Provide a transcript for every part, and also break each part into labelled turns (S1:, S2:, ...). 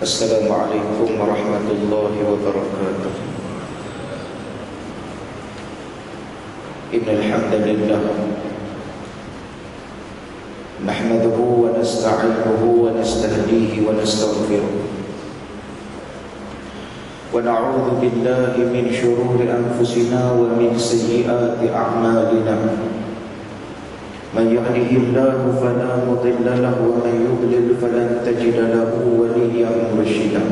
S1: Assalamualaikum warahmatullahi wabarakatuh. Innal hamdalillah nahmaduhu wa nasta'inuhu wa nastahdihi wa nastaghfiruh wa na'udzu billahi min shururi anfusina wa min sayyiati a'malina. من يهده الله فلا مضل له ومن يضلل فلن تجد له وليا مرشدا.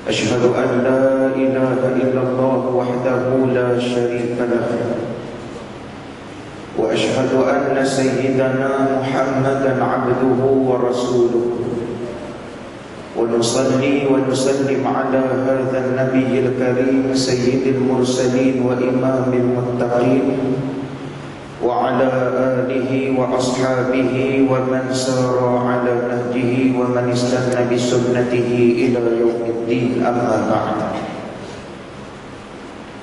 S1: أشهد أن لا إله إلا الله وحده لا شريك له وأشهد أن سيدنا محمدا عبده ورسوله ونصلي ونسلم على هذا النبي الكريم سيد المرسلين وإمام المتقين وعلى آله وأصحابه ومن سار على نهجه ومن استنى بسنته إلى يوم الدين. أما بعد،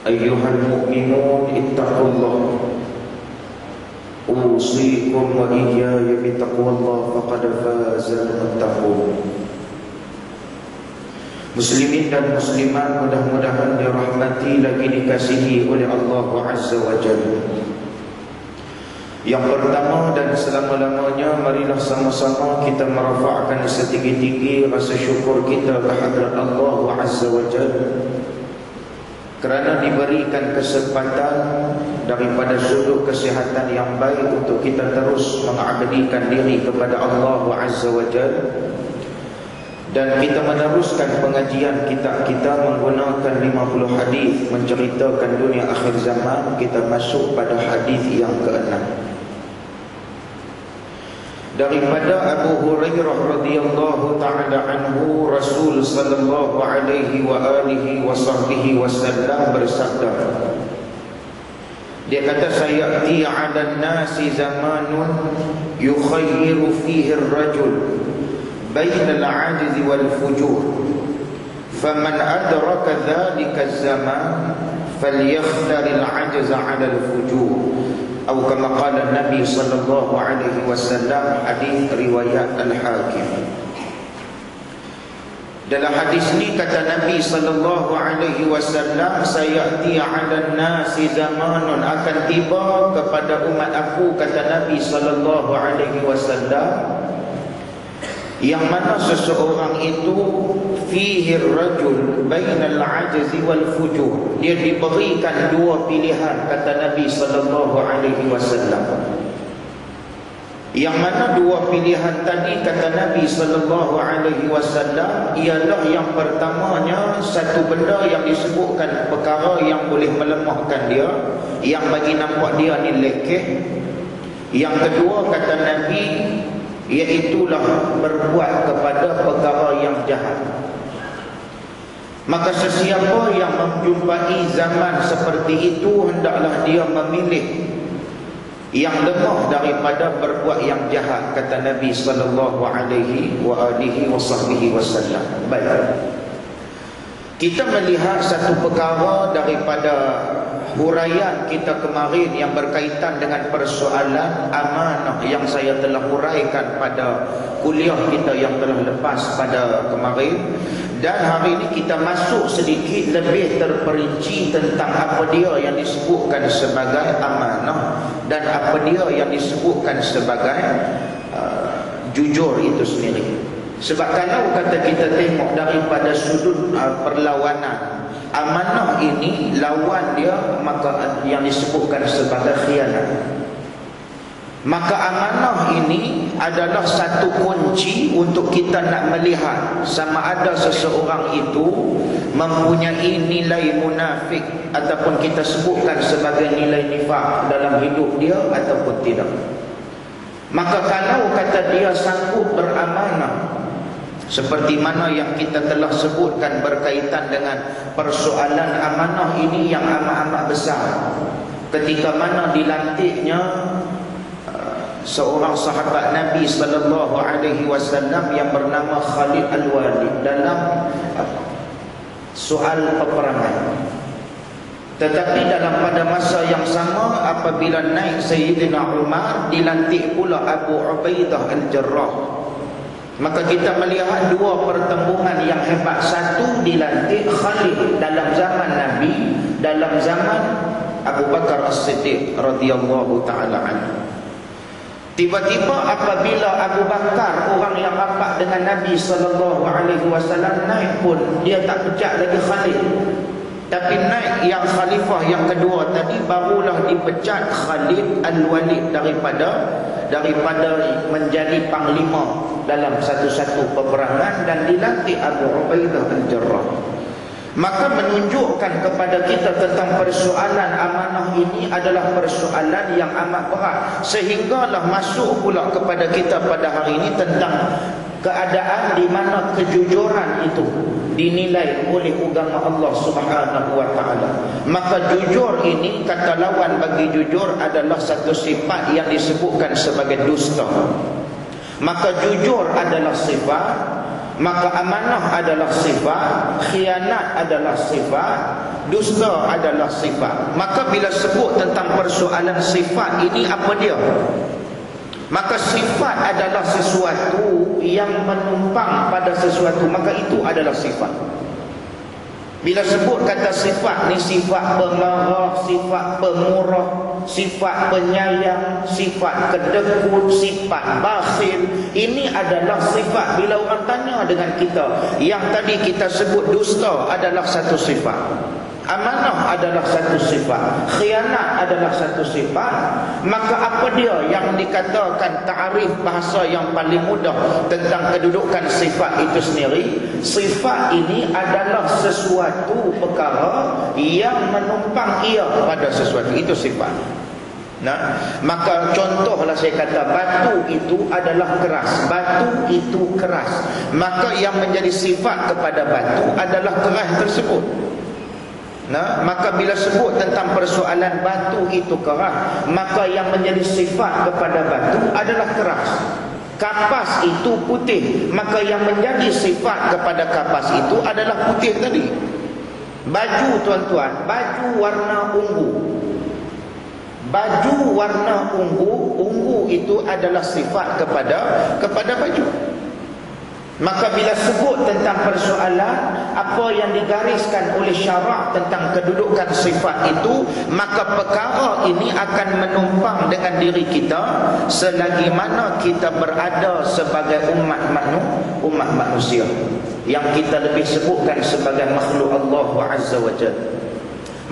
S1: أيها المؤمنون اتقوا الله، أوصيكم وإياي بتقوى الله فقد فاز المتقون. Muslimin dan muslimat mudah-mudahan dirahmati lagi dikasihi oleh Allah Azza wa Jalla. Yang pertama dan selama-lamanya, marilah sama-sama kita merafakkan setinggi-tinggi rasa syukur kita kehadrat Allah Azza wa Jalla kerana diberikan kesempatan daripada sudut kesihatan yang baik untuk kita terus mengabdikan diri kepada Allah Azza wa Jalla, dan kita meneruskan pengajian kita menggunakan 50 hadis menceritakan dunia akhir zaman. Kita masuk pada hadis yang ke-6 daripada Abu Hurairah radhiyallahu ta'ala anhu. Rasul sallallahu alaihi wa alihi wa sahbihi wasallam bersabda, dia kata, sayati 'alan nasi zamanun yukhayyiru fihi ar-rajul baina al-'ajzi wal fujur faman adraka dhalika az-zaman falyakhtar al-'ajza 'ala al-fujur atau kama qala Nabi sallallahu alaihi wasallam. Hadis riwayat Al-Hakim. Dalam hadis ni kata Nabi sallallahu alaihi wasallam, sayati 'alan nasi zamanun, akan tiba kepada umat aku, kata Nabi sallallahu alaihi wasallam, yang mana seseorang itu fihi rajul bainal ajzi wal fujur, dia diberikan dua pilihan, kata Nabi sallallahu alaihi wasallam. Yang mana dua pilihan tadi, kata Nabi sallallahu alaihi wasallam, ialah yang pertamanya satu benda yang disebutkan perkara yang boleh melemahkan dia, yang bagi nampak dia ni lekeh. Yang kedua, kata Nabi, iaitulah berbuat kepada perkara yang jahat. Maka sesiapa yang menjumpai zaman seperti itu, hendaklah dia memilih yang lemah daripada berbuat yang jahat, kata Nabi sallallahu alaihi wa alihi wasallam. Baik, kita melihat satu perkara daripada huraian kita kemarin yang berkaitan dengan persoalan amanah yang saya telah huraikan pada kuliah kita yang telah lepas pada kemarin. Dan hari ini kita masuk sedikit lebih terperinci tentang apa dia yang disebutkan sebagai amanah dan apa dia yang disebutkan sebagai jujur itu sendiri. Sebab kalau kata kita tengok daripada sudut perlawanan, amanah ini lawan dia maka yang disebutkan sebagai khianat. Maka amanah ini adalah satu kunci untuk kita nak melihat sama ada seseorang itu mempunyai nilai munafik ataupun kita sebutkan sebagai nilai nifaq dalam hidup dia ataupun tidak. Maka kalau kata dia sanggup beramanah, seperti mana yang kita telah sebutkan berkaitan dengan persoalan amanah ini yang amat-amat besar, ketika mana dilantiknya seorang sahabat Nabi sallallahu alaihi wasallam yang bernama Khalid Al-Walid dalam soal peperangan. Tetapi dalam pada masa yang sama, apabila naik Sayyidina Umar, dilantik pula Abu Ubaidah Al-Jarrah Maka kita melihat dua pertembungan yang hebat. Satu dilantik Khalid dalam zaman Nabi, dalam zaman Abu Bakar As-Siddiq radhiyallahu taala anhu. Tiba-tiba apabila Abu Bakar, orang yang rapat dengan Nabi sallallahu alaihi wasallam, naik pun dia tak pecat lagi Khalid. Tapi naik yang khalifah yang kedua tadi, barulah dipecat Khalid Al-Walid daripada menjadi panglima dalam satu-satu peperangan, dan dilantik Abu Ubaidah Al-Jarrah. Maka menunjukkan kepada kita tentang persoalan amanah ini adalah persoalan yang amat berat, sehinggalah masuk pula kepada kita pada hari ini tentang keadaan di mana kejujuran itu dinilai oleh agama Allah Subhanahu wa taala. Maka jujur ini, kata lawan bagi jujur, adalah satu sifat yang disebutkan sebagai dusta. Maka jujur adalah sifat, maka amanah adalah sifat, khianat adalah sifat, dusta adalah sifat. Maka bila sebut tentang persoalan sifat ini, apa dia? Maka sifat adalah sesuatu yang menumpang pada sesuatu, maka itu adalah sifat. Bila sebut kata sifat ni, sifat pemarah, sifat pemurah, sifat penyayang, sifat kedekut, sifat bakhil, ini adalah sifat. Bila orang tanya dengan kita, yang tadi kita sebut dusta adalah satu sifat, amanah adalah satu sifat, khianat adalah satu sifat, maka apa dia yang dikatakan ta'arif bahasa yang paling mudah tentang kedudukan sifat itu sendiri? Sifat ini adalah sesuatu perkara yang menumpang ia pada sesuatu, itu sifat. Nah, maka contohlah saya kata batu itu adalah keras, batu itu keras, maka yang menjadi sifat kepada batu adalah keras tersebut. Nah, maka bila sebut tentang persoalan batu itu keras, maka yang menjadi sifat kepada batu adalah keras. Kapas itu putih, maka yang menjadi sifat kepada kapas itu adalah putih tadi. Baju, tuan-tuan, baju warna ungu, baju warna ungu itu adalah sifat kepada baju. Maka bila sebut tentang persoalan apa yang digariskan oleh syarak tentang kedudukan sifat itu, maka perkara ini akan menumpang dengan diri kita selagi mana kita berada sebagai umat manusia yang kita lebih sebutkan sebagai makhluk Allah Azza wa Jalla.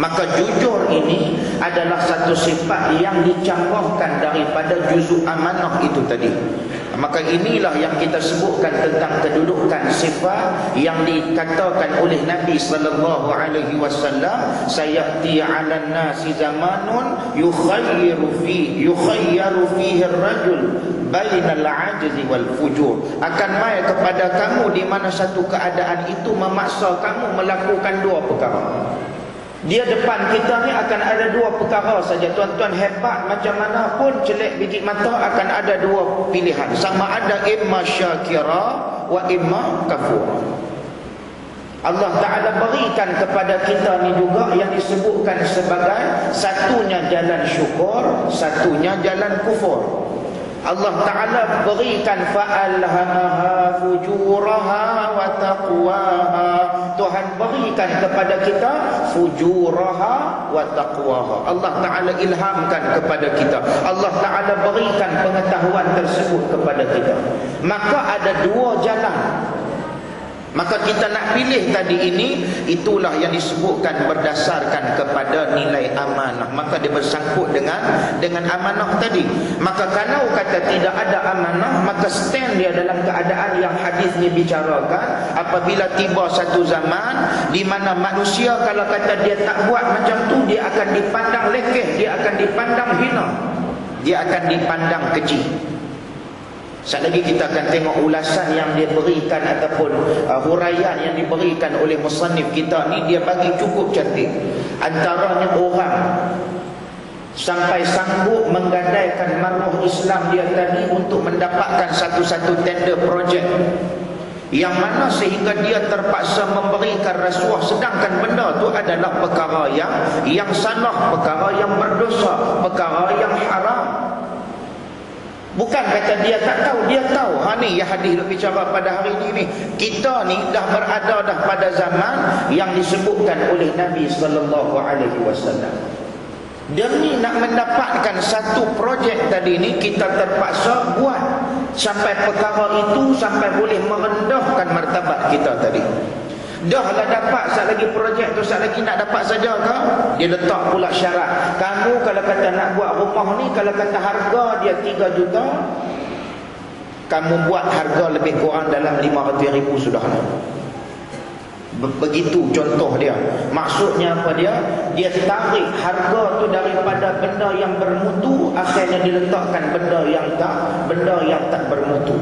S1: Maka jujur ini adalah satu sifat yang dicampurkan daripada juzuk amanah itu tadi. Maka inilah yang kita sebutkan tentang kedudukan sifat yang dikatakan oleh Nabi sallallahu alaihi wasallam, sayati 'alan nasi zamanun yukhayyaru fihi ar-rajul bainal 'ajzi wal fujur. Akan mai kepada kamu di mana satu keadaan itu memaksa kamu melakukan dua perkara. Dia depan kita ni akan ada dua perkara saja, tuan-tuan, hebat macam mana pun celik biji mata akan ada dua pilihan, sama ada imma syakira wa imma kafura. Allah Ta'ala berikan kepada kita ni juga yang disebutkan sebagai satunya jalan syukur, satunya jalan kufur. Allah Ta'ala berikan fa'alhamaha fujuraha wa taqwaha. Tuhan berikan kepada kita fujuraha wa taqwaha. Allah Ta'ala ilhamkan kepada kita, Allah Ta'ala berikan pengetahuan tersebut kepada kita. Maka ada dua jalan. Maka kita nak pilih tadi ini, itulah yang disebutkan berdasarkan kepada nilai amanah. Maka dia bersangkut dengan amanah tadi. Maka kalau kata tidak ada amanah, maka stand dia dalam keadaan yang hadis ni bicarakan, apabila tiba satu zaman di mana manusia kalau kata dia tak buat macam tu, dia akan dipandang lekeh, dia akan dipandang hina, dia akan dipandang kecil. Sekali lagi kita akan tengok ulasan yang dia berikan ataupun huraian yang diberikan oleh musannif kita ni, dia bagi cukup cantik. Antaranya orang sampai sanggup menggadaikan maruah Islam dia tadi untuk mendapatkan satu-satu tender projek, yang mana sehingga dia terpaksa memberikan rasuah, sedangkan benda tu adalah perkara yang salah, perkara yang berdosa, perkara yang haram. Bukan kata dia tak tahu, dia tahu. Ni yang hadis nak bicara pada hari ini ni. Kita ni dah berada dah pada zaman yang disebutkan oleh Nabi SAW. Demi nak mendapatkan satu projek tadi ni, kita terpaksa buat sampai perkara itu sampai boleh merendahkan martabat kita tadi. Dah lah dapat sat lagi projek tu, sat lagi nak dapat saja ke? Dia letak pula syarat. Kamu kalau kata nak buat rumah ni, kalau kata harga dia 3 juta, kamu buat harga lebih kurang dalam 500,000 sudah lah. Begitu contoh dia. Maksudnya apa dia? Dia tarik harga tu daripada benda yang bermutu, akhirnya diletakkan benda yang tak bermutu.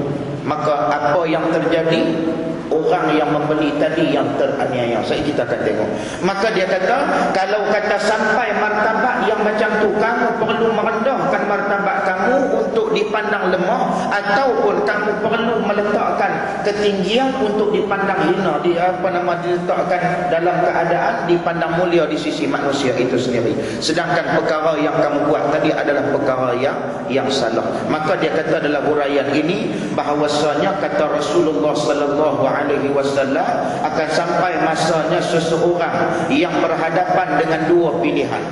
S1: Maka apa yang terjadi? Orang yang membeli tadi yang teraniaya. Kita akan tengok. Maka dia kata, kalau kata sampai martabat yang macam tu, kamu perlu merendahkan martabat kamu untuk dipandang lemah, ataupun kamu perlu meletakkan ketinggian untuk dipandang hina, diletakkan dalam keadaan dipandang mulia di sisi manusia itu sendiri. Sedangkan perkara yang kamu buat tadi adalah perkara yang salah. Maka dia kata dalam huraian ini bahawasanya kata Rasulullah sallallahu alaihi wasallam, akan sampai masanya seseorang yang berhadapan dengan dua pilihan.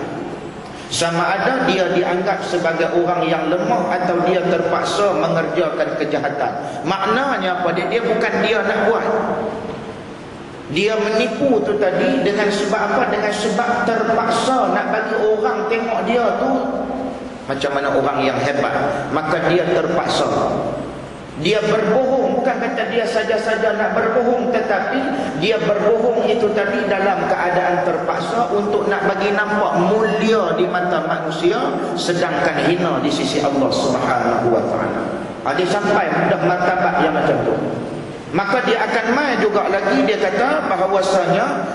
S1: Sama ada dia dianggap sebagai orang yang lemah atau dia terpaksa mengerjakan kejahatan. Maknanya apa? Dia bukan dia nak buat. Dia menipu tu tadi dengan sebab apa? Dengan sebab terpaksa nak bagi orang tengok dia tu macam mana orang yang hebat. Maka dia terpaksa. Dia berbohong, bukan kata dia saja-saja nak berbohong, tetapi dia berbohong itu tadi dalam keadaan terpaksa untuk nak bagi nampak mulia di mata manusia, sedangkan hina di sisi Allah Subhanahu wa taala. Dia sampai dah martabat yang macam tu. Maka dia akan mai juga lagi, dia kata bahawasanya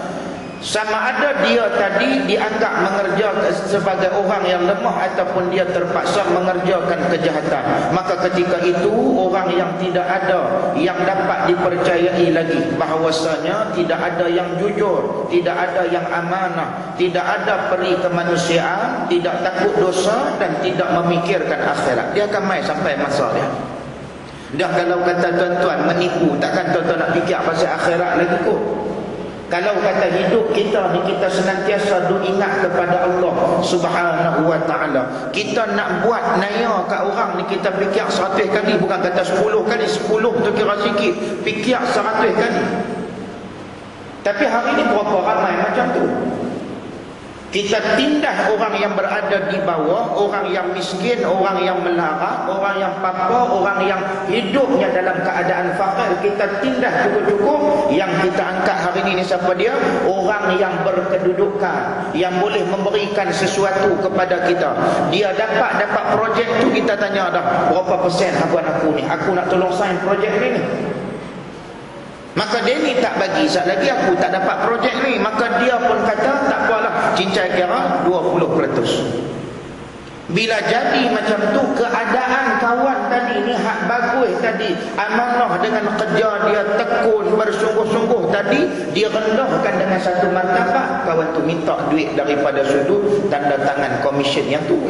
S1: sama ada dia tadi dianggap mengerjakan sebagai orang yang lemah ataupun dia terpaksa mengerjakan kejahatan. Maka ketika itu orang yang tidak ada yang dapat dipercayai lagi, bahawasanya tidak ada yang jujur, tidak ada yang amanah, tidak ada peri kemanusiaan, tidak takut dosa dan tidak memikirkan akhirat. Dia akan mai sampai masa dia. Dah kalau kata tuan-tuan menipu, takkan tuan-tuan nak fikir pasal akhirat lagi kot. Kalau kata hidup kita ni, kita senantiasa ingat kepada Allah Subhanahu wa ta'ala. Kita nak buat naya kat orang ni, kita fikir 100 kali, bukan kata 10 kali. 10 tu kira sikit, fikir 100 kali. Tapi hari ni berapa ramai macam tu? Kita tindas orang yang berada di bawah, orang yang miskin, orang yang melarat, orang yang papa, orang yang hidupnya dalam keadaan fakir, kita tindas cukup-cukup. Yang kita angkat hari ini siapa dia? Orang yang berkedudukan, yang boleh memberikan sesuatu kepada kita. Dia dapat projek tu, kita tanya dah berapa persen habuan aku ni, aku nak tolong sign projek ni. Maka dia ni tak bagi, sat lagi aku tak dapat projek ni. Maka dia pun kata tak apalah, cincai kira 20%. Bila jadi macam tu, keadaan kawan tadi ni hak bagus tadi, amanah dengan kerja dia tekun bersungguh-sungguh tadi, dia rendahkan dengan satu martabat. Kawan tu minta duit daripada sudut tanda tangan komisen yang tu.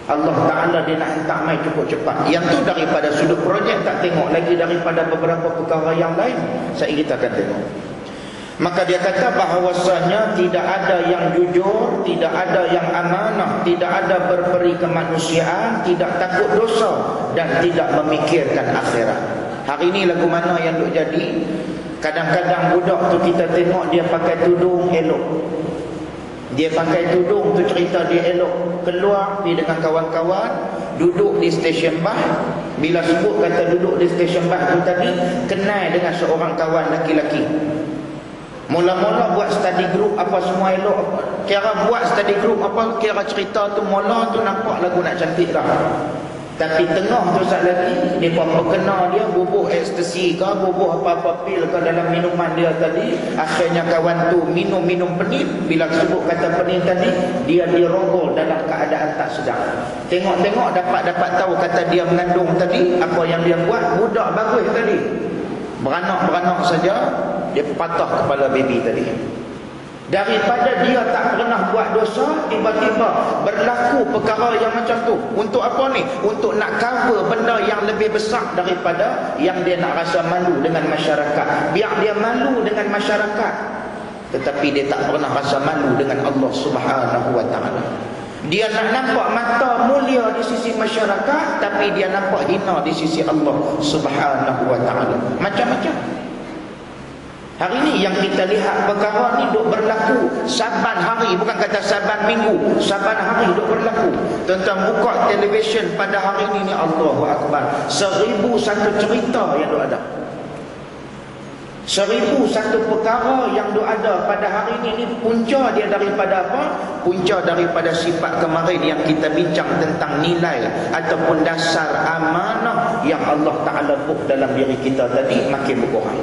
S1: Allah Ta'ala dia nak hantar mai cukup cepat. Yang tu daripada sudut projek, tak tengok lagi daripada beberapa perkara yang lain. Kita akan tengok. Maka dia kata bahawasanya tidak ada yang jujur, tidak ada yang amanah, tidak ada berperi kemanusiaan, tidak takut dosa dan tidak memikirkan akhirat. Hari ini lagu mana yang duk jadi? Kadang-kadang budak tu kita tengok dia pakai tudung elok. Dia pakai tudung tu cerita dia elok, keluar pergi dengan kawan-kawan, duduk di stesen bas. Bila sebut kata duduk di stesen bas tu tadi, kenal dengan seorang kawan laki-laki. Mula-mula buat study group apa semua elok. Kira buat study group apa, kira cerita tu mula tu nampak lagu nak cantik dah. Tapi tengah tu sat lagi, dia pun kena dia bubuh ekstasi ke, bubuh apa-apa pil ke dalam minuman dia tadi. Akhirnya kawan tu minum penit. Bila sebut kata penit tadi, dia dirogol dalam keadaan tak sedar. Tengok-tengok dapat tahu kata dia mengandung tadi, apa yang dia buat, budak bagus tadi. Beranak saja, dia patah kepala baby tadi. Daripada dia tak pernah buat dosa, tiba-tiba berlaku perkara yang macam tu. Untuk apa ni? Untuk nak cover benda yang lebih besar daripada yang dia nak rasa malu dengan masyarakat. Biar dia malu dengan masyarakat, tetapi dia tak pernah rasa malu dengan Allah Subhanahu wa ta'ala. Dia nak nampak mata mulia di sisi masyarakat, tapi dia nampak hina di sisi Allah Subhanahu wa ta'ala. Macam-macam. Hari ni yang kita lihat perkara ni duk berlaku saban hari, bukan kata saban minggu, saban hari duk berlaku. Tuan-tuan buka televisyen pada hari ni, Allahu Akbar, 1001 cerita yang duk ada. 1001 perkara yang duk ada pada hari ni punca dia daripada apa? Punca daripada sifat kemarin yang kita bincang tentang nilai ataupun dasar amanah yang Allah Ta'ala buat dalam diri kita tadi makin berkurang.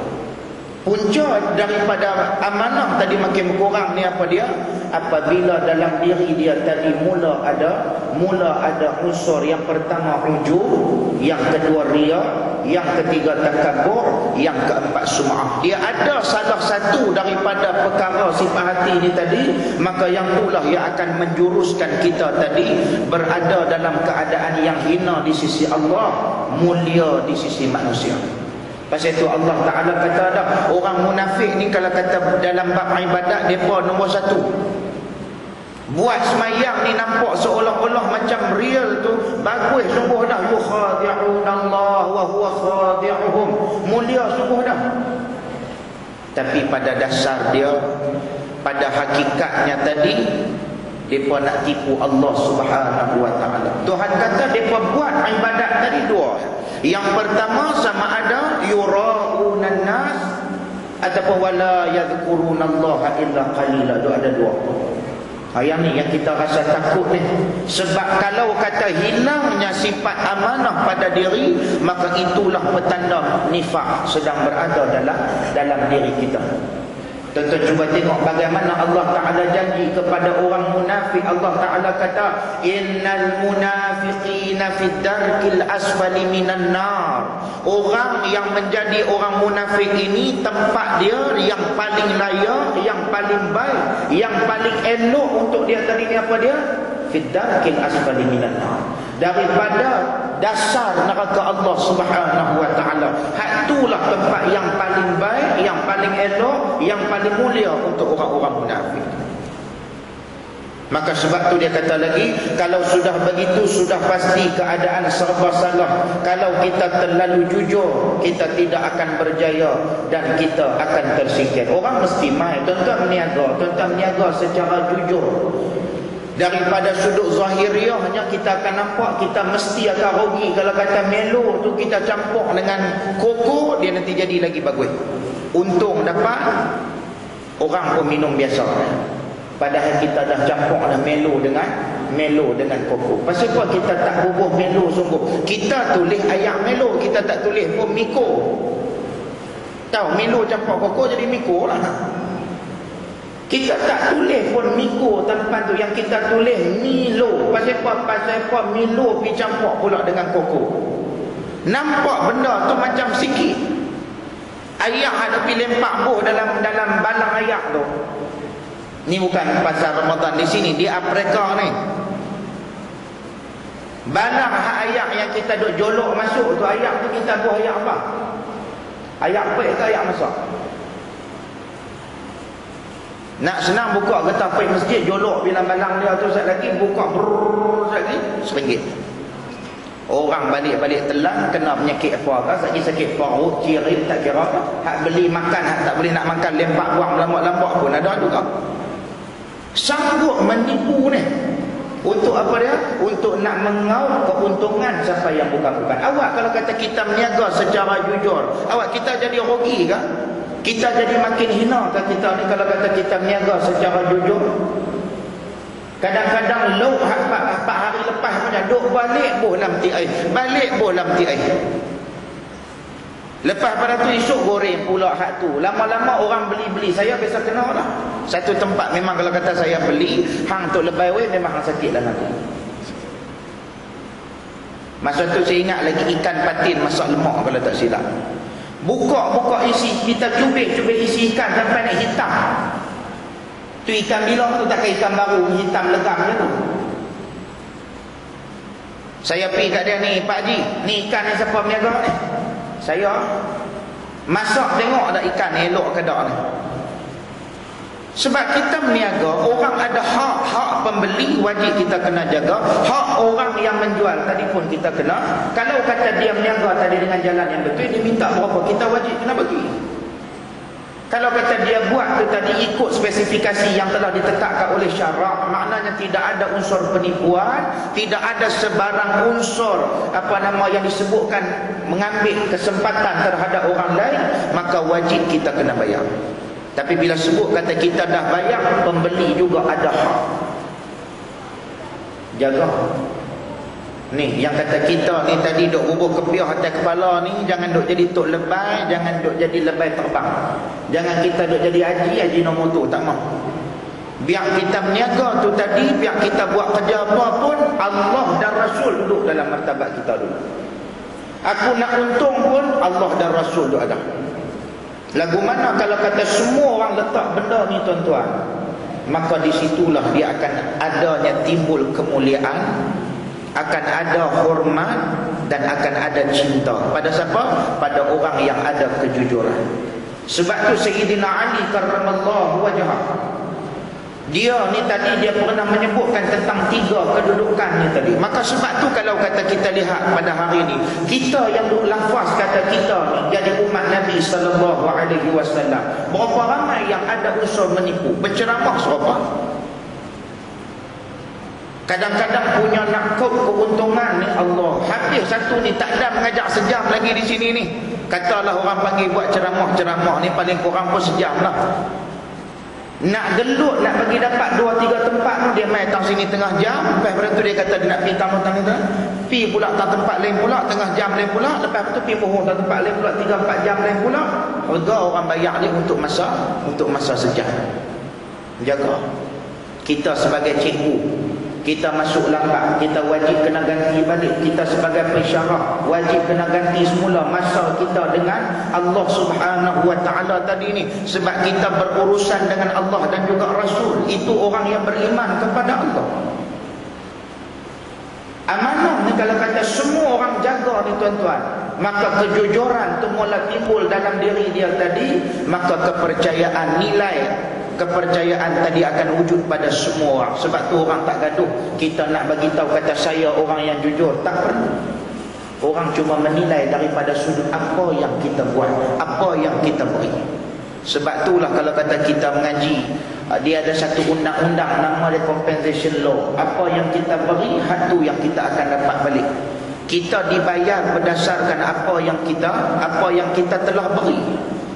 S1: Punca daripada amanah tadi makin berkurang ni apa dia? Apabila dalam diri dia tadi mula ada unsur yang pertama ujub, yang kedua riya, yang ketiga takabur, yang keempat sum'ah. Dia ada salah satu daripada perkara sifat hati ni tadi, maka yang itulah yang akan menjuruskan kita tadi berada dalam keadaan yang hina di sisi Allah, mulia di sisi manusia. Pasal itu Allah Ta'ala kata dah, orang munafik ni kalau kata dalam bab ibadat, mereka nombor satu. Buat semayang ni nampak seolah-olah macam real tu, bagus sungguh dah. Yukhadi'unallah wa huwa khadi'uhum, mulia sungguh dah. Tapi pada dasar dia, pada hakikatnya tadi, mereka nak tipu Allah Subhanahu wa ta'ala. Tuhan kata mereka buat ibadat tadi dua. Yang pertama sama ada yura'unan nas ataupun wala yadhkurunallaha illa qalila. Itu ada dua. Yang ni yang kita rasa takut ni. Sebab kalau kata hilangnya sifat amanah pada diri, maka itulah petanda nifak sedang berada dalam diri kita. Tuan-tuan cuba tengok bagaimana Allah Ta'ala janji kepada orang munafik. Allah Ta'ala kata, innal munafiqina fid darkil asfali minan nar. Orang yang menjadi orang munafik ini, tempat dia yang paling layak, yang paling baik, yang paling elok untuk dia tadi ni apa dia? Fid darkil asfali minan nar. Daripada dasar neraka Allah Subhanahu wa ta'ala. Itulah tempat yang paling baik, yang paling elok, yang paling mulia untuk orang-orang munafik. Maka sebab tu dia kata lagi, kalau sudah begitu, sudah pasti keadaan serba salah. Kalau kita terlalu jujur, kita tidak akan berjaya dan kita akan tersingkir. Orang mesti main, tuan-tuan meniaga secara jujur. Daripada sudut zahiriahnya kita akan nampak kita mesti akan rugi. Kalau kata melo tu kita campur dengan koko, dia nanti jadi lagi bagus. Untung dapat, orang pun minum biasa. Padahal kita dah campur dah melo dengan koko. Pasal apa kita tak bubuh melo sungguh? Kita tulis ayam melo, kita tak tulis pun miko. Tahu melo campur koko jadi miko lah. Kita tak tulis pun miko tempat tu, yang kita tulis Milo. Pasal apa Milo pergi campur pula dengan koko. Nampak benda tu macam sikit. Ayak ada pergi lempak buh dalam balang ayak tu. Ni bukan pasal Ramadan di sini, di Afrika ni. Balang ayak yang kita duk jolok masuk tu, ayak tu kita buah ayak apa? Ayak pek ke ayak masak? Nak senang buka getah pergi masjid, jolok bilang balang dia tu sekali lagi, buka sekali RM1. Orang balik-balik telan, kena penyakit apa ke, sakit perut, cirit tak kira, hak beli makan, hak tak boleh nak makan, lempak buang lambak-lambak pun ada juga. Sanggup menipu ni. Untuk apa dia? Untuk nak mengaut keuntungan siapa yang bukan-bukan. Awak kalau kata kita meniaga secara jujur, awak kita jadi rugi ke? Kita jadi makin hina kan kita ni kalau kata kita meniaga secara jujur. Kadang-kadang lauk hak hari lepas punya duk balik boh dalam tiai. Balik boh dalam tiai. Lepas pada tu esok goreng pula hak tu. Lama-lama orang beli-beli. Saya biasa kenal lah. Satu tempat memang kalau kata saya beli, hang tu lebay weh memang hang sakit dalam tu. Masa tu saya ingat lagi ikan patin masak lemak kalau tak silap. Buka isi, kita cubit isi ikan sampai nak hitam. Tu ikan bilang tu takkan ikan baru hitam legam je tu. Saya pergi kat dia ni, Pak Haji, ni ikan ni siapa berniaga ni? Saya. Masak tengok tak ikan ni elok ke tak ni? Sebab kita berniaga, orang ada hak pembeli wajib kita kena jaga. Hak orang yang menjual tadi pun kita kena. Kalau kata dia berniaga tadi dengan jalan yang betul, dia minta berapa, kita wajib kena bagi. Kalau kata dia buat tu tadi ikut spesifikasi yang telah ditetapkan oleh syarak, maknanya tidak ada unsur penipuan, tidak ada sebarang unsur yang disebutkan mengambil kesempatan terhadap orang lain, maka wajib kita kena bayar. Tapi bila sebut kata kita dah bayar, pembeli juga ada hak. Jaga. Ni yang kata kita ni tadi duk bubuh kepiah atas kepala ni, jangan duk jadi tok lebay, jangan duk jadi lebay terbang. Jangan kita duk jadi haji nombor tu, tak mau. Biar kita berniaga tu tadi, biar kita buat kerja apa pun, Allah dan Rasul duduk dalam martabat kita dulu. Aku nak untung pun Allah dan Rasul duduk ada. Lagu mana kalau kata semua orang letak benda ni tuan-tuan, maka disitulah dia akan adanya timbul kemuliaan, akan ada hormat dan akan ada cinta. Pada siapa? Pada orang yang ada kejujuran. Sebab tu Sayyidina Ali karramallahu wajhah, dia ni tadi dia pernah menyebutkan tentang 3 kedudukan ni tadi. Maka sebab tu kalau kata kita lihat pada hari ni, kita yang duk lafaz kata kita ni jadi umat Nabi sallallahu alaihi wasallam, berapa ramai yang ada unsur menipu, berceramah serupa. Kadang-kadang punya nak keuntungan ni Allah. Habis satu ni tak ada mengajak sejam lagi di sini ni. Katalah orang panggil buat ceramah ni paling kurang pun sejam lah. Nak gelut, nak bagi dapat 2-3 tempat tu dia main tang sini tengah jam. Lepas tu dia kata dia nak pergi tamu-tamu tu. Pi pula tang tempat lain pula, tengah jam lain pula. Lepas tu pi bohong tang tempat lain pula, 3-4 jam lain pula. Harga orang bayar dia untuk masa sejam. Jaga. Kita sebagai cikgu, kita masuk lambat, kita wajib kena ganti balik. Kita sebagai pensyarah wajib kena ganti semula masa kita dengan Allah Subhanahu wa ta'ala tadi ni. Sebab kita berurusan dengan Allah dan juga Rasul. Itu orang yang beriman kepada Allah. Amanah ni kalau kata semua orang jaga ni tuan-tuan, maka kejujuran tu mula timbul dalam diri dia tadi, maka kepercayaan, nilai kepercayaan tadi akan wujud pada semua orang. Sebab tu orang tak gaduh kita nak bagi tahu kata saya orang yang jujur, tak perlu. Orang cuma menilai daripada sudut apa yang kita buat, apa yang kita beri. Sebab itulah kalau kata kita mengaji, dia ada satu undang-undang nama dia compensation law. Apa yang kita beri, hatu yang kita akan dapat balik. Kita dibayar berdasarkan apa yang kita telah beri.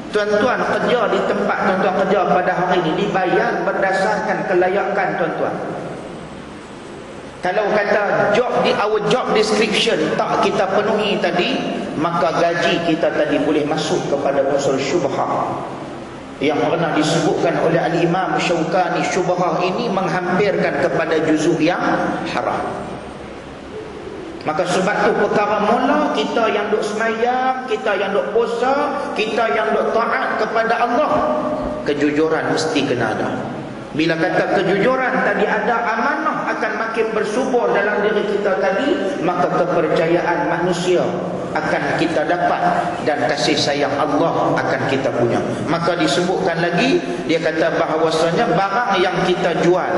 S1: Tuan-tuan kerja di tempat tuan-tuan kerja pada hari ini dibayar berdasarkan kelayakan tuan-tuan. Kalau kata our job description tak kita penuhi tadi, maka gaji kita tadi boleh masuk kepada unsur syubhah yang pernah disebutkan oleh Al-Imam Syaukani. Syubhah ini menghampirkan kepada juzuk yang haram. Maka sebab tu perkara mula kita yang duk semayang, kita yang duk puasa, kita yang duk taat kepada Allah, kejujuran mesti kena ada. Bila kata kejujuran tadi ada, amanah akan makin bersubur dalam diri kita tadi, maka kepercayaan manusia akan kita dapat dan kasih sayang Allah akan kita punya. Maka disebutkan lagi, dia kata bahawasanya barang yang kita jual,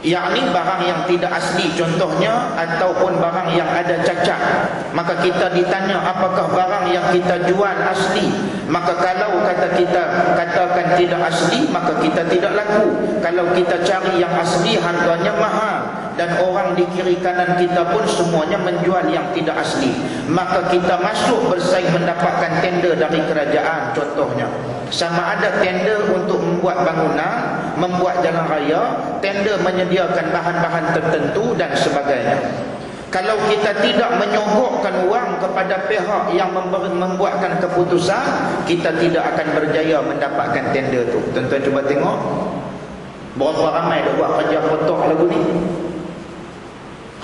S1: yakni barang yang tidak asli contohnya, ataupun barang yang ada cacat, maka kita ditanya apakah barang yang kita jual asli. Maka kalau kata kita katakan tidak asli, maka kita tidak laku. Kalau kita cari yang asli, harganya mahal, dan orang di kiri kanan kita pun semuanya menjual yang tidak asli, maka kita masuk bersaing mendapatkan tender dari kerajaan contohnya. Sama ada tender untuk membuat bangunan, membuat jalan raya, tender menyediakan bahan-bahan tertentu dan sebagainya. Kalau kita tidak menyogokkan wang kepada pihak yang membuatkan keputusan, kita tidak akan berjaya mendapatkan tender tu. Tuan-tuan cuba tengok berapa ramai dah buat kerja kotor lagu ni.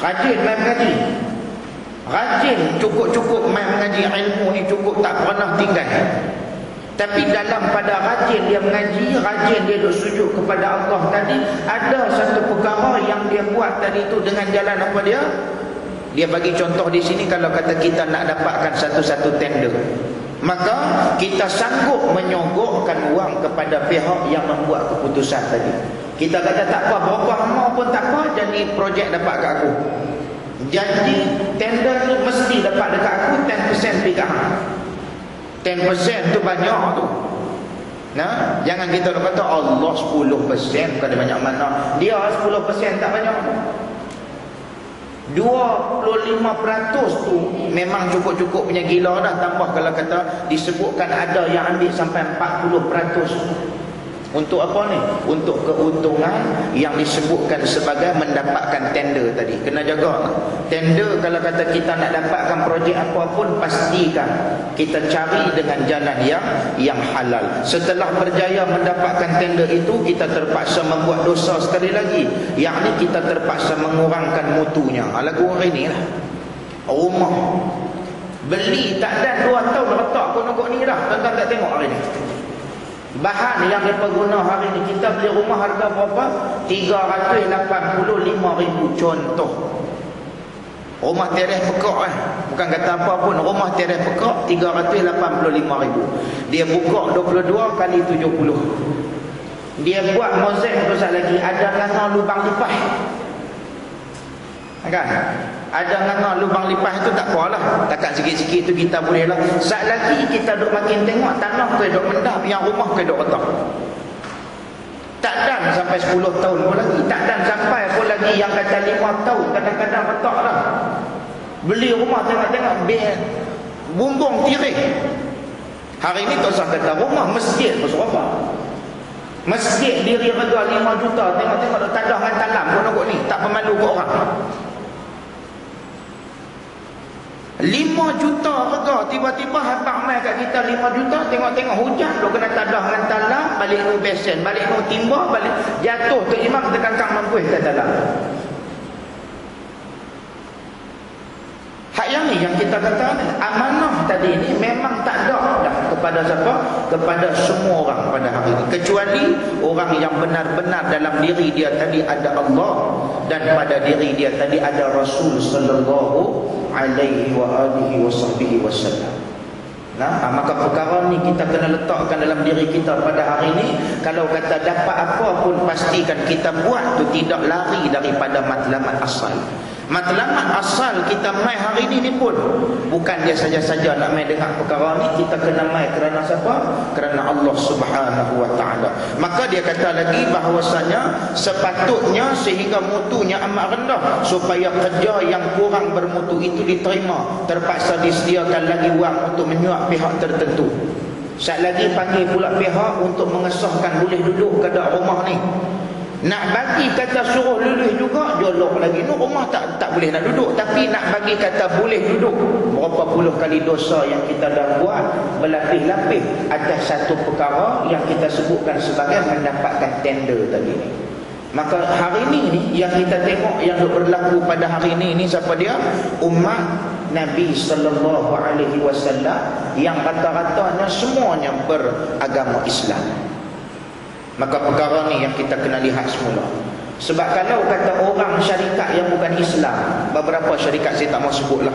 S1: Rajin main mengaji, rajin cukup-cukup main mengaji, ilmu ni cukup tak pernah tinggal. Tapi dalam pada rajin dia mengaji, rajin dia duduk sujud kepada Allah tadi, ada satu perkara yang dia buat tadi itu dengan jalan apa dia? Dia bagi contoh di sini, kalau kata kita nak dapatkan satu-satu tender, maka kita sanggup menyogokkan wang kepada pihak yang membuat keputusan tadi. Kita kata tak apa, berapa lama pun tak apa, jadi projek dapat kat aku. Janji tender tu mesti dapat dekat aku 10% pergi kat hang. 10% tu banyak tu. Nah, jangan kita kata Allah 10% bukan dia banyak mana. Dia 10% tak banyak. 25% tu memang cukup-cukup punya gila dah. Tambah kalau kata disebutkan ada yang ambil sampai 40%. Untuk apa ni? Untuk keuntungan yang disebutkan sebagai mendapatkan tender tadi. Kena jaga. Tender kalau kata kita nak dapatkan projek apa pun, pastikan kita cari dengan jalan yang halal. Setelah berjaya mendapatkan tender itu, kita terpaksa membuat dosa sekali lagi, yakni kita terpaksa mengurangkan mutunya. Lagu hari ni lah. Rumah beli tak ada 2 tahun letak kau ni dah. Tuan-tuan tak tengok hari ni. Bahan yang mereka guna hari ni, kita beli rumah harga berapa? 385,000 contoh. Rumah teres pekak bukan kata apa pun, rumah teres pekak 385,000. Dia buka 22 kali 70. Dia buat mozaik besar lagi, ada nganga lubang lipas. Kan? Ada nganga lubang lipas itu tak apalah. Takat sikit-sikit tu kita boleh lah. Saat lagi kita duk makin tengok tanah ke duk mendap, yang rumah ke duk retak. Tak dan sampai 10 tahun pun lagi. Tak dan sampai pun lagi yang kata 5 tahun kadang-kadang retak lah. Beli rumah tengok-tengok bumbung tirik. Hari ni tak usah kata rumah, masjid pun serapa. Masjid diri harga 5 juta, tengok-tengok duk tadah dengan talam pun ni, tak pemalu ke orang. 5 juta harga, tiba-tiba habang mai kat kita 5 juta, tengok-tengok hujan duk kena tadah dengan talam, balik nu besen, balik nu timba, balik jatuh tu imam terkangkang mampuih kat dalam. Hak yang ni yang kita kata amanah tadi ni memang tak ada dah kepada siapa? Kepada semua orang pada hari ini, kecuali orang yang benar-benar dalam diri dia tadi ada Allah, dan pada diri dia tadi ada Rasul sallallahu alaihi wa alihi wasallam. Nah, maka perkara ni kita kena letakkan dalam diri kita pada hari ini. Kalau kata dapat apa pun, pastikan kita buat tu tidak lari daripada matlamat asal. Matlamat asal kita mai hari ini ni pun bukan dia saja-saja nak mai dengar perkara ni. Kita kena mai kerana siapa? Kerana Allah Subhanahu wa taala. Maka dia kata lagi bahawasanya sepatutnya sehingga mutunya amat rendah, supaya kerja yang kurang bermutu itu diterima, terpaksa disediakan lagi wang untuk menyuap pihak tertentu. Saat lagi panggil pula pihak untuk mengesahkan boleh duduk pada rumah ni. Nak bagi kata suruh lulus juga, jolok lagi. No, rumah tak boleh nak duduk. Tapi nak bagi kata boleh duduk, berapa puluh kali dosa yang kita dah buat berlapis-lapis atas satu perkara yang kita sebutkan sebagai mendapatkan tender tadi ni. Maka hari ni yang kita tengok yang berlaku pada hari ni siapa dia? Umat Nabi sallallahu alaihi wasallam yang rata-ratanya semuanya beragama Islam. Maka perkara ni yang kita kena lihat semula. Sebab kalau kata orang syarikat yang bukan Islam, beberapa syarikat saya tak mau sebutlah.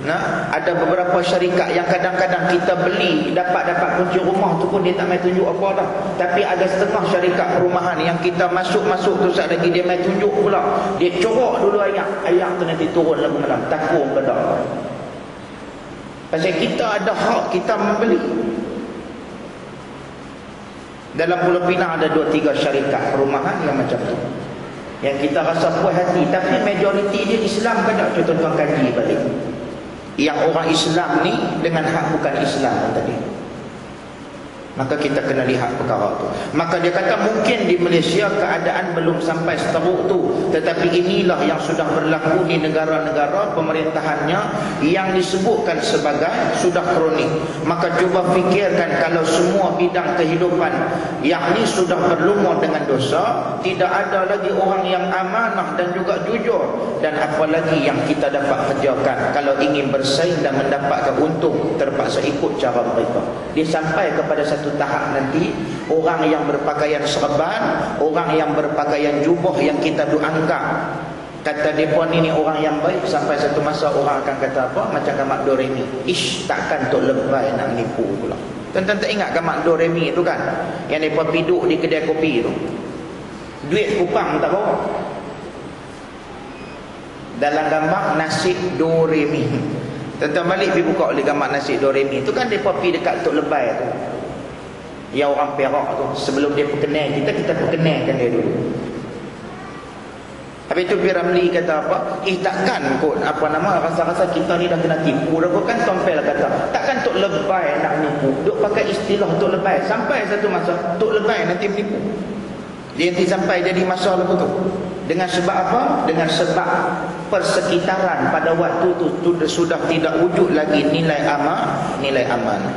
S1: Nah, ada beberapa syarikat yang kadang-kadang kita beli dapat kunci rumah tu pun dia tak mai tunjuk apa dah. Tapi ada setengah syarikat perumahan yang kita masuk tu saat lagi dia mai tunjuk pula. Dia corok dulu ayat tu nanti turun lagu malam, takut ke dak. Pasal kita ada hak kita membeli. Dalam Pulau Pinang ada 2-3 syarikat perumahan yang macam tu, yang kita rasa puas hati, tapi majoriti dia Islam kan tak? Tuan-tuan kaji balik yang orang Islam ni dengan hak bukan Islam tadi. Maka kita kena lihat perkara tu. Maka dia kata mungkin di Malaysia keadaan belum sampai seteruk tu, tetapi inilah yang sudah berlaku di negara-negara pemerintahannya yang disebutkan sebagai sudah kronik. Maka cuba fikirkan kalau semua bidang kehidupan yakni sudah berlumur dengan dosa, tidak ada lagi orang yang amanah dan juga jujur, dan apalagi yang kita dapat kerjakan kalau ingin bersaing dan mendapatkan untung, terpaksa ikut cara mereka. Dia sampai kepada satu tahap nanti orang yang berpakaian serban, orang yang berpakaian jubah yang kita anggap kata mereka ni orang yang baik, sampai satu masa orang akan kata apa? Macam Gamak Doremi, ish, takkan tok lebay nak menipu pula. Tuan-tuan tak ingat Gamak Doremi tu kan, yang mereka piduk di kedai kopi tu, duit kupang tak bawa. Dalam gambar nasi Doremi, tuan-tuan balik pergi buka oleh gambar nasi Doremi tu kan, mereka pergi dekat tok lebay tu, yang orang Perak tu, sebelum dia perkenal kita, kita perkenalkan dia dulu. Habis tu P. Ramli kata apa? Takkan kot apa nama, rasa-rasa kita ni dah kena tipu dah kot. Kan Tompel kata, takkan tok lebay nak menipu. Duk pakai istilah tok lebay, sampai satu masa tok lebay nanti menipu. Dia nanti sampai jadi masalah tu. Dengan sebab apa? Dengan sebab persekitaran pada waktu tu sudah tidak wujud lagi nilai amanah.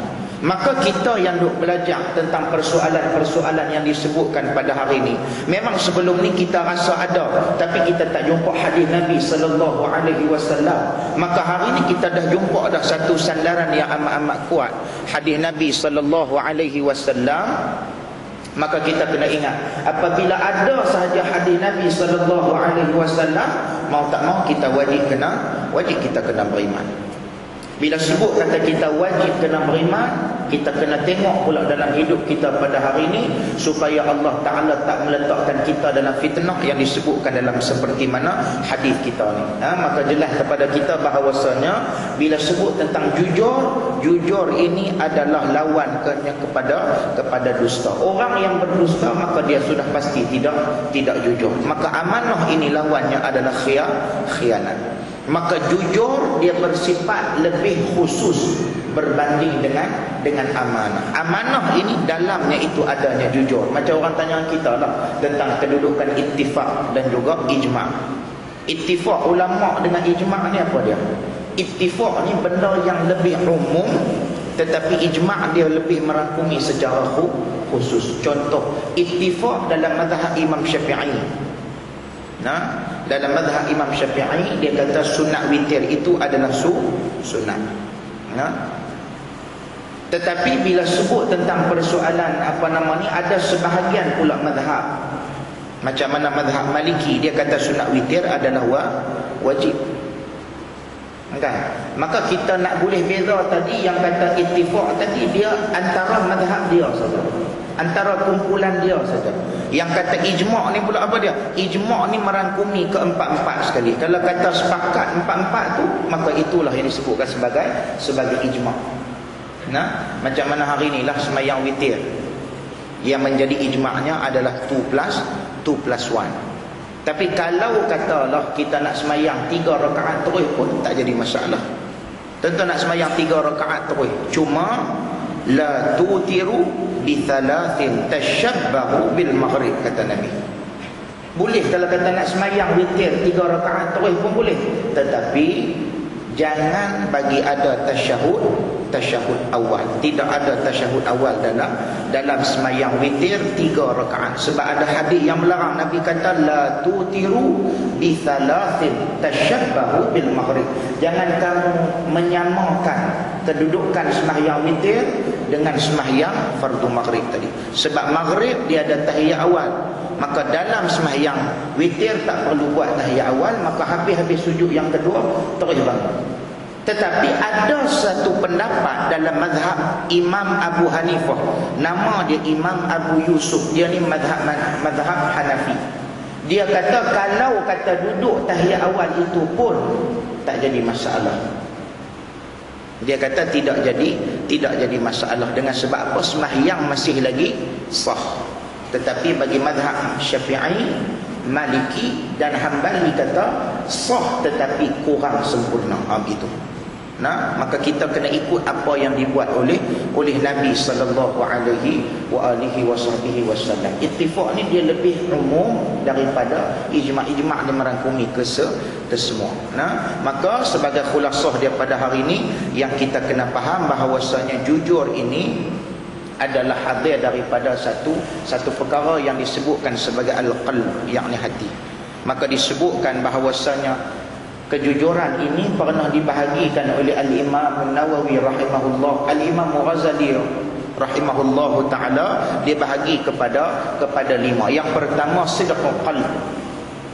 S1: Maka kita yang duk belajar tentang persoalan-persoalan yang disebutkan pada hari ini, memang sebelum ni kita rasa ada, tapi kita tak jumpa hadis Nabi sallallahu alaihi wasallam. Maka hari ini kita dah jumpa dah satu sandaran yang amat-amat kuat, hadis Nabi sallallahu alaihi wasallam. Maka kita kena ingat, apabila ada sahaja hadis Nabi sallallahu alaihi wasallam, mau tak mau kita wajib kita kena beriman. Bila sebut kata kita wajib kena beriman, kita kena tengok pula dalam hidup kita pada hari ini, supaya Allah Ta'ala tak meletakkan kita dalam fitnah yang disebutkan dalam seperti mana hadis kita ni. Maka jelas kepada kita bahawasanya bila sebut tentang jujur ini adalah lawan kepada dusta. Orang yang berdusta maka dia sudah pasti tidak jujur. Maka amanah ini lawannya adalah khianat. Maka jujur dia bersifat lebih khusus berbanding dengan amanah. Amanah ini dalamnya itu adanya jujur. Macam orang tanya kita lah tentang kedudukan ittifaq dan juga ijma'. Ittifaq ulama' dengan ijma' ni apa dia? Ittifaq ni benda yang lebih umum, tetapi ijma' dia lebih merangkumi secara khusus. Contoh, ittifaq dalam mazhab Imam Syafi'i. Dalam mazhab Imam Syafi'i dia kata sunat witir itu adalah sunat. Tetapi bila sebut tentang persoalan apa nama ni, ada sebahagian pula mazhab, macam mana mazhab Maliki, dia kata sunat witir adalah wajib. Kan? Maka kita nak boleh beza tadi yang kata ittifaq tadi, dia antara mazhab dia saja, antara kumpulan dia saja. Yang kata ijma' ni pula apa dia? Ijma' ni merangkumi keempat-empat sekali. Kalau kata sepakat empat-empat tu, maka itulah yang disebutkan sebagai ijma'. Macam mana hari inilah semayang witir, yang menjadi ijma'nya adalah 2+1. Tapi kalau katalah kita nak semayang 3 rakaat terus pun tak jadi masalah. Tentu nak semayang 3 rakaat terus, cuma la tutiru bi thalathin tashabbahu bil maghrib, kata Nabi. Boleh kalau kata nak semayang witir 3 rakaat terus pun boleh, tetapi jangan bagi ada tasyahud awal. Tidak ada tasyahud awal dalam semayang witir 3 rakaat. Sebab ada hadis yang melarang. Nabi kata la tutiru bi thalathin tashabbahu bil maghrib. Jangan kamu menyamakan kedudukan semayang witir dengan semayang fardu maghrib tadi. Sebab maghrib dia ada tahiyat awal, maka dalam semayang witir tak perlu buat tahiyat awal. Maka habis sujud yang kedua terus bangun. Tetapi ada satu pendapat dalam mazhab Imam Abu Hanifah, nama dia Imam Abu Yusuf, dia ni mazhab Hanafi. Dia kata kalau kata duduk tahiyat awal itu pun tak jadi masalah. Dia kata tidak jadi masalah. Dengan sebab apa? Sembahyang masih lagi sah. Tetapi bagi mazhab Syafi'i, Maliki dan Hanbali kata sah tetapi kurang sempurna. Begitu. Nah, maka kita kena ikut apa yang dibuat oleh Nabi sallallahu alaihi wasallam. Ittifaq ni dia lebih umum daripada ijma'. Dia merangkumi ke semua. Nah, maka sebagai khulasah dia pada hari ini yang kita kena faham bahawasanya jujur ini adalah hadir daripada satu perkara yang disebutkan sebagai al-qalb, yakni hati. Maka disebutkan bahawasanya kejujuran ini pernah dibahagikan oleh Al-Imam Nawawi rahimahullah, Al-Imam Ghazali rahimahullahu taala, dia bahagi kepada 5. Yang pertama sidqul qalb,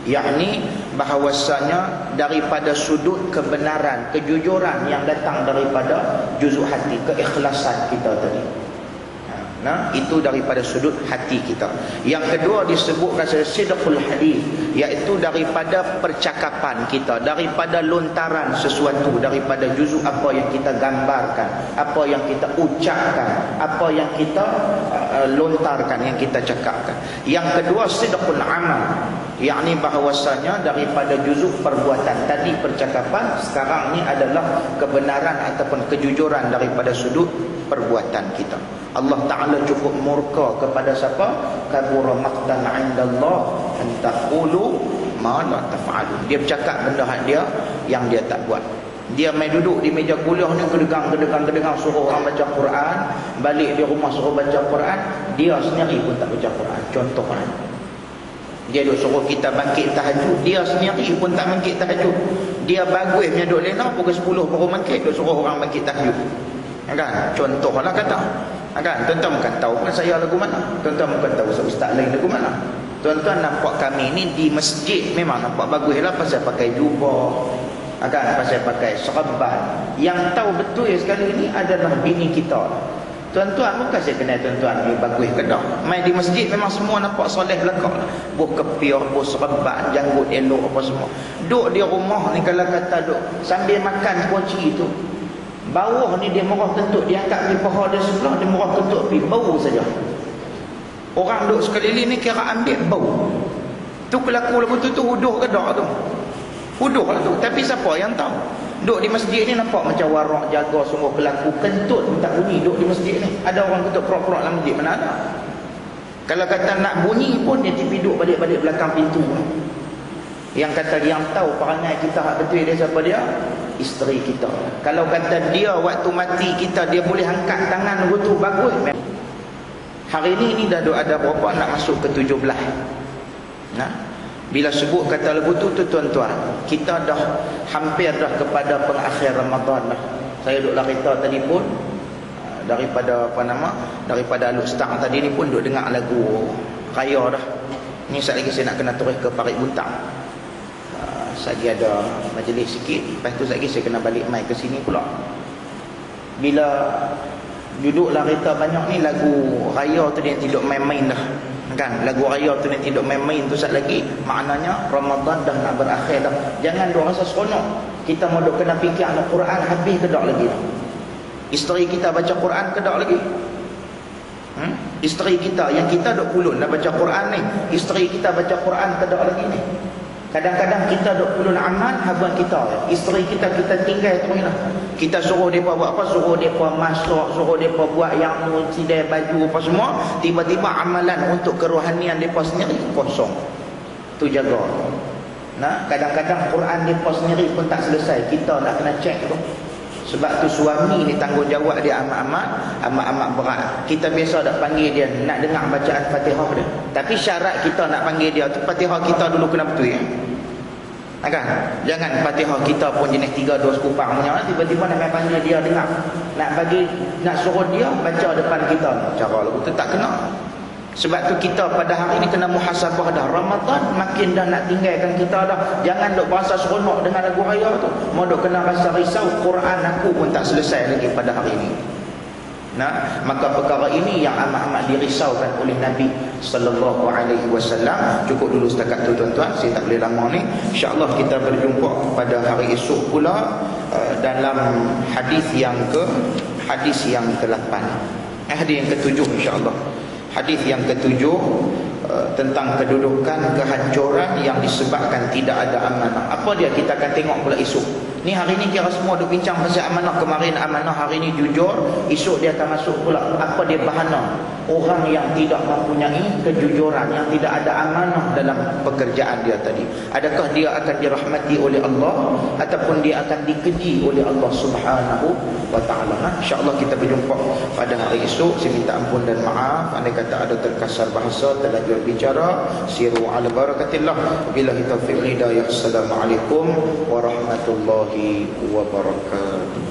S1: yakni bahawasanya daripada sudut kebenaran, kejujuran yang datang daripada juzuk hati, keikhlasan kita tadi. Nah, itu daripada sudut hati kita. Yang kedua disebutkan sidqul hadis, iaitu daripada percakapan kita, daripada lontaran sesuatu, daripada juzuk apa yang kita gambarkan, apa yang kita ucapkan, apa yang kita lontarkan, yang kita cakapkan. Yang kedua sidqul amal, yakni bahawasanya daripada juzuk perbuatan. Tadi percakapan, sekarang ni adalah kebenaran ataupun kejujuran daripada sudut perbuatan kita. Allah Ta'ala cukup murka kepada siapa? Kabura maqtan 'indallah an taqulu ma la taf'alun. Dia bercakap benda dia yang dia tak buat. Dia main duduk di meja kuliah ni kedegang suruh orang baca Quran, balik di rumah suruh baca Quran, dia sendiri pun tak baca Quran. Contohnya, dia duk suruh kita bangkit tahajud, dia sendiri pun tak bangkit tahajud. Dia bagus punya duk lena pukul 10 baru bangkit, duk suruh orang bangkit tahajud. Kan? Contohlah kata. Kan? Tuan-tuan bukan tahu kan saya lagu mana. Tuan-tuan bukan tahu ustaz lain lagu mana. Tuan-tuan nampak kami ni di masjid memang nampak bagus lah pasal pakai jubah. Kan? Pasal pakai serban. Yang tahu betul sekali ni adalah bini kita. Tuan-tuan bukan saya kenal tuan-tuan ni bagus ke dah. Main di masjid memang semua nampak soleh belakang. Buh kepiah, buh serban, janggut elok apa semua. Duk di rumah ni kalau kata duk sambil makan kunci tu, bawah ni dia merah kentut, dia angkat pergi paha dia sebelah, dia merah kentut pergi bau saja. Orang duk sekeliling ni kira ambil bau. Tu kelaku lagu tu huduh ke tak tu? Huduh lah tu. Tapi siapa yang tahu? Duk di masjid ni nampak macam warak jaga sungguh kelaku, kentut pun tak bunyi duk di masjid ni. Ada orang kentut perok-perok dalam masjid, mana ada? Kalau kata nak bunyi pun dia tipi duk balik-balik belakang pintu. Yang kata yang tahu perangai kita hak betul dia siapa dia? Isteri kita. Kalau kata dia waktu mati kita dia boleh angkat tangan begitu bagus. Hari ini dah ada berapa nak masuk ke 17. Nah, bila sebut kata lagu tu tuan-tuan, kita dah hampir dah kepada pengakhir Ramadan dah. Saya duk cerita tadi pun daripada daripada Al-Ustaz tadi ni pun duk dengar lagu raya dah. Ni sekejap lagi saya nak kena terus ke Parit Buntang. Lagi ada majlis sikit, lepas tu lagi saya kena balik mai ke sini pula. Bila duduklah kereta banyak ni, lagu raya tu dia tidak main-main dah. Kan? Lagu raya tu dia tidak main-main tu sat lagi, maknanya Ramadan dah nak berakhir dah. Jangan duk rasa seronok. Kita mau duk kena fikir Al-Quran habis ke tak lagi. Isteri kita baca Quran ke tak lagi? Isteri kita yang kita duk pulun nak baca Quran ni, isteri kita baca Quran ke tak lagi ni? Kadang-kadang kita duk pulun amal habuan kita. Isteri kita tinggal tu lah. Kita suruh depa buat apa? Suruh depa masak, suruh depa buat yang sidai baju apa semua. Tiba-tiba amalan untuk kerohanian depa sendiri kosong. Tu jaga. Nah, kadang-kadang Quran depa sendiri pun tak selesai. Kita nak kena cek tu. Sebab tu suami ni tanggungjawab dia amat berat. Kita biasa dak panggil dia nak dengar bacaan Fatihah dia. Tapi syarat kita nak panggil dia tu Fatihah kita dulu kena betul ya. Kan? Jangan Fatihah kita pun jenis 3 2 sekupang punya, tiba-tiba nak panggil dia dengar. Nak suruh dia baca depan kita. Cara lagu tu tak kena. Sebab tu kita pada hari ni kena muhasabah dah. Ramadan makin dah nak tinggalkan kita dah. Jangan duk berasa seronok dengan lagu raya tu. Mau duk kena rasa risau, Quran aku pun tak selesai lagi pada hari ini. Nah, maka perkara ini yang amat-amat dirisaukan oleh Nabi sallallahu alaihi wasallam. Cukup dulu setakat tu tuan-tuan, saya tak boleh lama ni. Insya-Allah kita berjumpa pada hari esok pula dalam hadis yang ke-8. Hadis yang ke-7 insya-Allah. Hadis yang ke-7 tentang kedudukan kehancuran yang disebabkan tidak ada amanah. Apa dia kita akan tengok pula esok. Ni hari ni kira semua duk bincang pasal amanah. Kemarin amanah, hari ni jujur, esok dia akan masuk pula apa dia bahana. Orang yang tidak mempunyai kejujuran, yang tidak ada amanah dalam pekerjaan dia tadi, adakah dia akan dirahmati oleh Allah ataupun dia akan dikeji oleh Allah Subhanahu wa taala. InsyaAllah kita berjumpa pada hari esok. Saya minta ampun dan maaf andai kata ada terkasar bahasa, terlanjur bicara. Siru ala barakatillah. Billahi taufiq hidayah. Assalamualaikum warahmatullahi wabarakatuh.